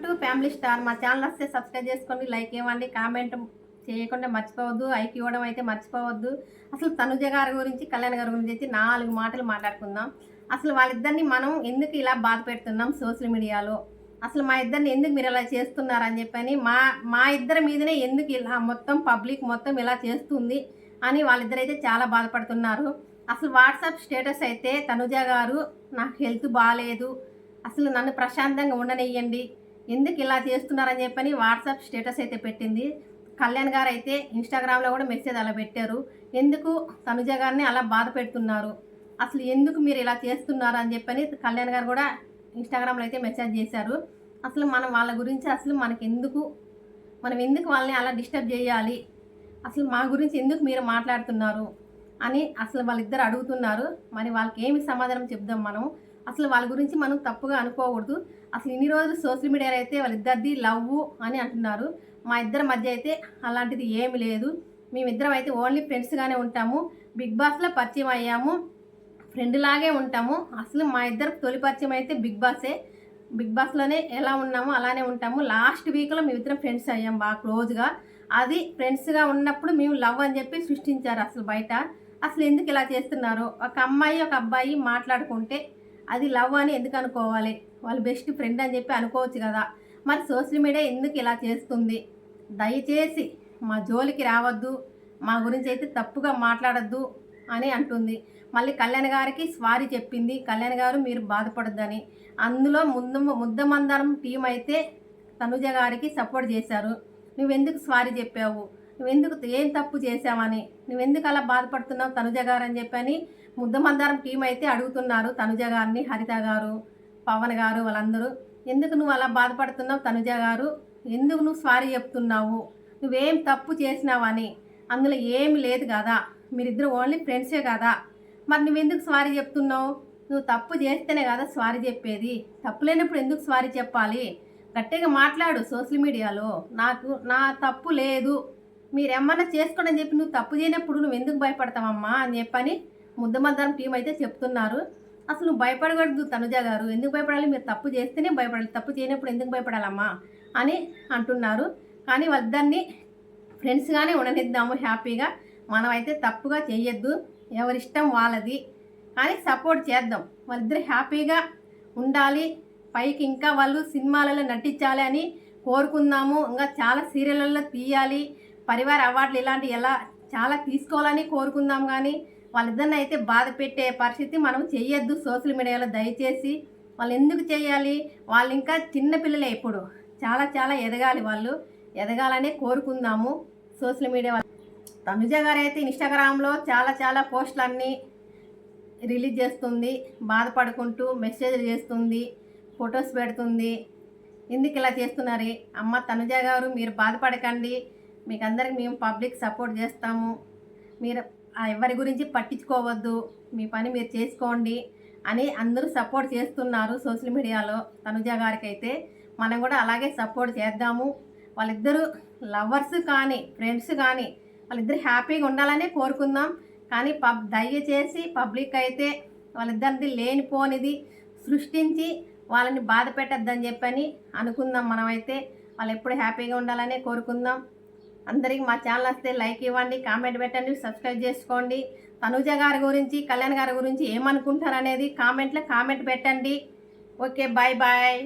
To family star. మా channel వస్తే subscribe చేసుకోండి, లైక్ ఇవ్వండి, కామెంట్ చేయకుండా మర్చిపోవద్దు, ఐక్ ఇవ్వడం అయితే మర్చిపోవద్దు. అసలు తనుజ గారి గురించి, కళ్యాణ్ గారి గురించి అయితే 4 మాటలు మాట్లాడుకుందాం. అసలు వాళ్ళిద్దరిని మనం ఎందుకు ఇలా బాధ పెడుతున్నాం సోషల్ మీడియాలో, అసలు మా ఇద్దరిని ఎందుకు మీరు ఇలా చేస్తున్నారని చెప్పని, మా ఇద్దరి మీదనే ఎందుకు ఇలా మొత్తం పబ్లిక్ మొత్తం ఇలా చేస్తుంది అని వాళ్ళిద్దరైతే చాలా బాధపడుతున్నారు. అసలు వాట్సాప్ స్టేటస్ అయితే తనుజ గారు నాకు హెల్త్ బాగాలేదు, అసలు నన్ను ప్రశాంతంగా ఉండనియ్యండి, ఎందుకు ఇలా చేస్తున్నారని చెప్పని వాట్సాప్ స్టేటస్ అయితే పెట్టింది. కళ్యాణ్ గారు అయితే ఇన్స్టాగ్రామ్లో కూడా మెసేజ్ అలా పెట్టారు, ఎందుకు తనుజ గారిని అలా బాధ పెడుతున్నారు, అసలు ఎందుకు మీరు ఇలా చేస్తున్నారు అని చెప్పని కళ్యాణ్ గారు కూడా ఇన్స్టాగ్రామ్లో అయితే మెసేజ్ చేశారు. అసలు మనం వాళ్ళ గురించి అసలు మనం ఎందుకు వాళ్ళని అలా డిస్టర్బ్ చేయాలి, అసలు మా గురించి ఎందుకు మీరు మాట్లాడుతున్నారు అని అసలు వాళ్ళిద్దరు అడుగుతున్నారు. మరి వాళ్ళకి ఏమి సమాధానం చెప్దాం మనం. అసలు వాళ్ళ గురించి మనం తప్పుగా అనుకోకూడదు. అసలు ఇన్ని రోజులు సోషల్ మీడియాలో అయితే వాళ్ళిద్దరిది లవ్ అని అంటున్నారు. మా ఇద్దరి మధ్య అయితే అలాంటిది ఏమి లేదు, మేమిద్దరం అయితే ఓన్లీ ఫ్రెండ్స్గానే ఉంటాము, బిగ్ బాస్లో పరిచయం అయ్యాము, ఫ్రెండ్ లాగే ఉంటాము. అసలు మా ఇద్దరు తొలి పరిచయం అయితే బిగ్ బాస్లోనే ఎలా ఉన్నామో అలానే ఉంటాము. లాస్ట్ వీక్లో మేమిద్దరం ఫ్రెండ్స్ అయ్యాం బాగా క్లోజ్గా. అది ఫ్రెండ్స్గా ఉన్నప్పుడు మేము లవ్ అని చెప్పి సృష్టించారు అసలు బయట. అసలు ఎందుకు ఇలా చేస్తున్నారు, ఒక అమ్మాయి ఒక అబ్బాయి మాట్లాడుకుంటే అది లవ్ అని ఎందుకు అనుకోవాలి, వాళ్ళు బెస్ట్ ఫ్రెండ్ అని చెప్పి అనుకోవచ్చు కదా. మరి సోషల్ మీడియా ఎందుకు ఇలా చేస్తుంది, దయచేసి మా జోలికి రావద్దు, మా గురించి అయితే తప్పుగా మాట్లాడద్దు అని అంటుంది. మళ్ళీ కళ్యాణ్ గారికి సారీ చెప్పింది, కళ్యాణ్ గారు మీరు బాధపడద్దని. అందులో ముద్దమందరం టీం అయితే తనుజ గారికి సపోర్ట్ చేశారు. నువ్వెందుకు సారీ చెప్పావు, నువ్వెందుకు ఏం తప్పు చేసావని, నువ్వెందుకు అలా బాధపడుతున్నావు తనుజ గారు అని చెప్పని ముద్దమందారం టీం అయితే అడుగుతున్నారు తనుజ గారిని. హరిత గారు, పవన్ గారు వాళ్ళందరూ, ఎందుకు నువ్వు అలా బాధపడుతున్నావు తనుజ గారు, ఎందుకు నువ్వు సారీ చెప్తున్నావు, నువ్వేం తప్పు చేసినావని, అందులో ఏమి లేదు కదా, మీరిద్దరు ఓన్లీ ఫ్రెండ్సే కదా, మరి నువ్వెందుకు సారీ చెప్తున్నావు, నువ్వు తప్పు చేస్తేనే కదా సారీ చెప్పేది, తప్పు లేనప్పుడు ఎందుకు సారీ చెప్పాలి, గట్టిగా మాట్లాడు సోషల్ మీడియాలో, నా తప్పు లేదు, మీరేమన్నా చేసుకోండి అని చెప్పి నువ్వు తప్పు చేయనప్పుడు నువ్వు ఎందుకు భయపడతావమ్మా అని చెప్పని ముద్దమందరం టీం అయితే చెప్తున్నారు. అసలు నువ్వు భయపడకూడదు తనుజ గారు, ఎందుకు భయపడాలి, మీరు తప్పు చేస్తేనే భయపడాలి, తప్పు చేయనప్పుడు ఎందుకు భయపడాలమ్మా అని అంటున్నారు. కానీ వాళ్ళిద్దరిని ఫ్రెండ్స్గానే ఉండనిద్దాము హ్యాపీగా, మనమైతే తప్పుగా చేయొద్దు, ఎవరిష్టం వాళ్ళది, కానీ సపోర్ట్ చేద్దాం, వాళ్ళిద్దరు హ్యాపీగా ఉండాలి, పైకి ఇంకా వాళ్ళు సినిమాలలో నటించాలి అని కోరుకుందాము, ఇంకా చాలా సీరియళ్ళల్లో తీయాలి, పరివార అవార్డులు ఇలాంటి చాలా తీసుకోవాలని కోరుకుందాం. కానీ వాళ్ళిద్దరిని అయితే బాధ పెట్టే పరిస్థితి మనం చెయ్యొద్దు సోషల్ మీడియాలో దయచేసి. వాళ్ళు ఎందుకు చేయాలి, వాళ్ళు ఇంకా చిన్నపిల్లలే, ఇప్పుడు చాలా ఎదగాలి, వాళ్ళు ఎదగాలనే కోరుకుందాము సోషల్ మీడియా. తనుజ గారు అయితే ఇన్స్టాగ్రామ్లో చాలా పోస్టులన్నీ రిలీజ్ చేస్తుంది, బాధపడుకుంటూ మెసేజ్లు చేస్తుంది, ఫొటోస్ పెడుతుంది. ఎందుకు ఇలా చేస్తున్నారు అమ్మ తనుజ గారు, మీరు బాధపడకండి, మీకు అందరికి మేము పబ్లిక్ సపోర్ట్ చేస్తాము, మీరు ఎవరి గురించి పట్టించుకోవద్దు, మీ పని మీరు చేసుకోండి అని అందరూ సపోర్ట్ చేస్తున్నారు సోషల్ మీడియాలో. తనుజ గారికి అయితే మనం కూడా అలాగే సపోర్ట్ చేద్దాము. వాళ్ళిద్దరూ లవర్స్ కానీ ఫ్రెండ్స్ కానీ వాళ్ళిద్దరు హ్యాపీగా ఉండాలనే కోరుకుందాం. కానీ దయచేసి పబ్లిక్ అయితే వాళ్ళిద్దరిది లేనిపోనిది సృష్టించి వాళ్ళని బాధ పెట్టద్దని చెప్పని అనుకుందాం. మనమైతే వాళ్ళు ఎప్పుడు హ్యాపీగా ఉండాలనే కోరుకుందాం. అందరికీ మా ఛానల్ వస్తే లైక్ ఇవ్వండి, కామెంట్ పెట్టండి, సబ్స్క్రైబ్ చేసుకోండి. తనుజ గారి గురించి, కళ్యాణ్ గారి గురించి ఏమనుకుంటారు అనేది కామెంట్లో కామెంట్ పెట్టండి. Okay, bye.